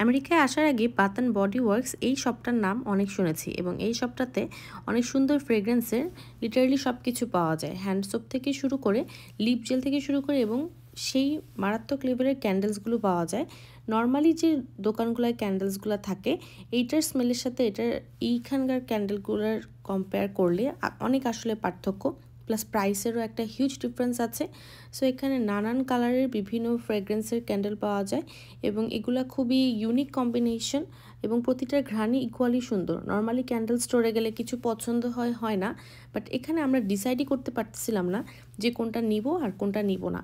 আমেরিকায় আসার আগে বাথ অ্যান্ড বডি ওয়ার্কস এই শপটার নাম অনেক শুনেছি এবং এই শপটাতে অনেক সুন্দর ফ্রেগ্রেন্সের লিটারালি সব কিছু পাওয়া যায়। হ্যান্ড সোপ থেকে শুরু করে লিপ জেল থেকে শুরু করে এবং সেই মারাত্মক লেভেলের ক্যান্ডেলসগুলো পাওয়া যায়। নর্মালি যে দোকানগুলোয় ক্যান্ডেলসগুলো থাকে এইটার স্মেলের সাথে এটার এইখানকার ক্যান্ডেলগুলোর কম্পেয়ার করলে অনেক আসলে পার্থক্য, প্লাস প্রাইসেরও একটা হিউজ ডিফারেন্স আছে। সো এখানে নানান কালারের বিভিন্ন ফ্রেগ্রেন্সের ক্যান্ডেল পাওয়া যায় এবং এগুলা খুবই ইউনিক কম্বিনেশন এবং প্রতিটার ঘ্রাণই ইকুয়ালি সুন্দর। নর্মালি ক্যান্ডেল স্টোরে গেলে কিছু পছন্দ হয় না, বাট এখানে আমরা ডিসাইডই করতে পারছিলাম না যে কোনটা নিব আর কোনটা নিব না।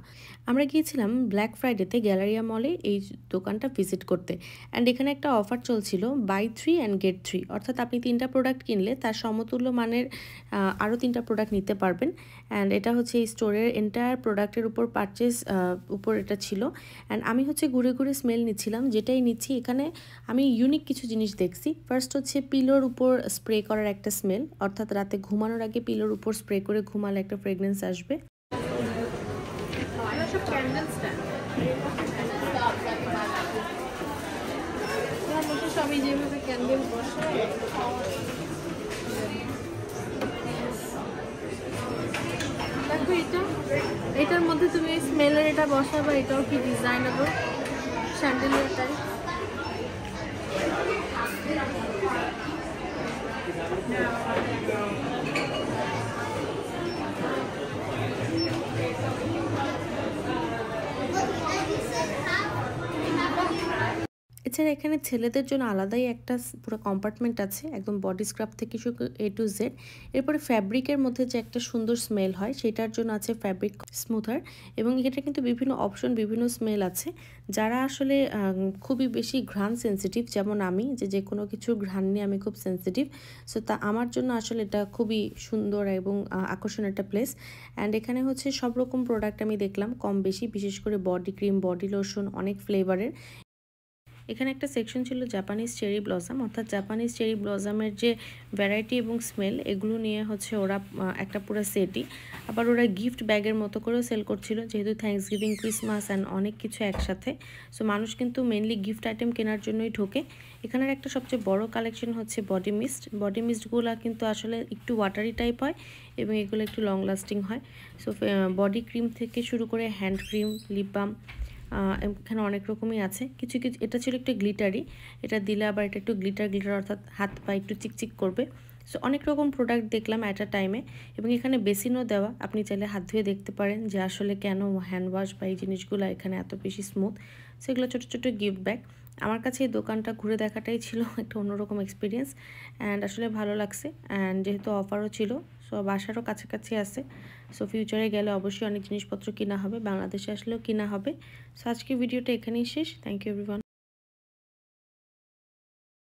আমরা গিয়েছিলাম ব্ল্যাক ফ্রাইডেতে গ্যালারিয়া মলে এই দোকানটা ভিজিট করতে, অ্যান্ড এখানে একটা অফার চলছিল বাই 3 অ্যান্ড গেট 3, অর্থাৎ আপনি 3টা প্রোডাক্ট কিনলে তার সমতুল্য মানের আরও 3টা প্রোডাক্ট নিতে পারবেন। অ্যান্ড এটা হচ্ছে এই স্টোরের এন্টায়ার প্রোডাক্টের উপর পারচেস উপর এটা ছিল। অ্যান্ড আমি হচ্ছে ঘুরে ঘুরে স্মেল নিচ্ছিলাম, যেটাই নিচ্ছি এখানে আমি ইউনিক কিছু জিনিস দেখছি। ফার্স্ট হচ্ছে পিলোর উপর স্প্রে করার একটা স্মেল, অর্থাৎ রাতে ঘুমানোর আগে পিলোর উপর স্প্রে করে ঘুমালে একটা ফ্রেগরেন্স আসবে। সবাই যেভাবে ক্যান্ডেল বসায় দেখো এটার মধ্যে তুমি স্মেলের এটা বসাবা, এটাও কি ডিজাইনেবল স্যান্ডেলের টাইপ। এছাড়া এখানে ছেলেদের জন্য আলাদাই একটা পুরো কম্পার্টমেন্ট আছে, একদম বডি স্ক্রাব থেকে শুরু A to Z। এরপরে ফ্যাব্রিকের মধ্যে যে একটা সুন্দর স্মেল হয় সেটার জন্য আছে ফ্যাব্রিক স্মুথার, এবং এটা কিন্তু বিভিন্ন অপশন বিভিন্ন স্মেল আছে। যারা আসলে খুবই বেশি ঘ্রাণ সেন্সিটিভ, যেমন আমি, যে কোনো কিছুর ঘ্রাণ নিয়ে আমি খুব সেন্সিটিভ, সো তা আমার জন্য আসলে এটা খুবই সুন্দর এবং আকর্ষণীয় একটা প্লেস। অ্যান্ড এখানে হচ্ছে সব রকম প্রোডাক্ট আমি দেখলাম কম বেশি, বিশেষ করে বডি ক্রিম, বডি লোশন, অনেক ফ্লেভারের। এখানে একটা সেকশন ছিল জাপানিজ চেরি ব্লসম, অর্থাৎ জাপানিজ চেরি ব্লসমের যে ভ্যারাইটি এবং স্মেল এগুলো নিয়ে হচ্ছে ওরা একটা পুরো সেটই, আবার ওরা গিফট ব্যাগের মতো করেও সেল করছিল, যেহেতু থ্যাঙ্কস গিভিং, ক্রিসমাস অ্যান্ড অনেক কিছু একসাথে। সো মানুষ কিন্তু মেনলি গিফট আইটেম কেনার জন্যই ঢোকে। এখানের একটা সবচেয়ে বড় কালেকশন হচ্ছে বডি মিস্ট। বডি মিস্টগুলো কিন্তু আসলে একটু ওয়াটারি টাইপ হয় এবং এগুলো একটু লং লাস্টিং হয়। সো বডি ক্রিম থেকে শুরু করে হ্যান্ড ক্রিম, লিপ বাম, এখানে অনেক রকমই আছে। কিছু কিছু এটা ছিল একটু গ্লিটারি, এটা দিলে আবার এটা একটু গ্লিটার অর্থাৎ হাত পা একটু চিকচিক করবে। সো অনেক রকম প্রোডাক্ট দেখলাম অ্যাট আ টাইমে, এবং এখানে বেসিনও দেওয়া, আপনি চাইলে হাত ধুয়ে দেখতে পারেন যে আসলে কেন হ্যান্ড ওয়াশ বা এই জিনিসগুলো এখানে এত বেশি স্মুথ। সেগুলো ছোটো ছোটো গিফট ব্যাগ। আমার কাছে এই দোকানটা ঘুরে দেখাটাই ছিল একটা অন্যরকম এক্সপিরিয়েন্স, অ্যান্ড আসলে ভালো লাগছে। অ্যান্ড যেহেতু অফারও ছিল, সো বাসারও কাছাকাছি আছে, সো ফিউচারে গেলে অবশ্যই অনেক জিনিসপত্র কিনা হবে, বাংলাদেশে আসলেও কিনা হবে। সো আজকের ভিডিওটা এখানেই শেষ। Thank you everyone.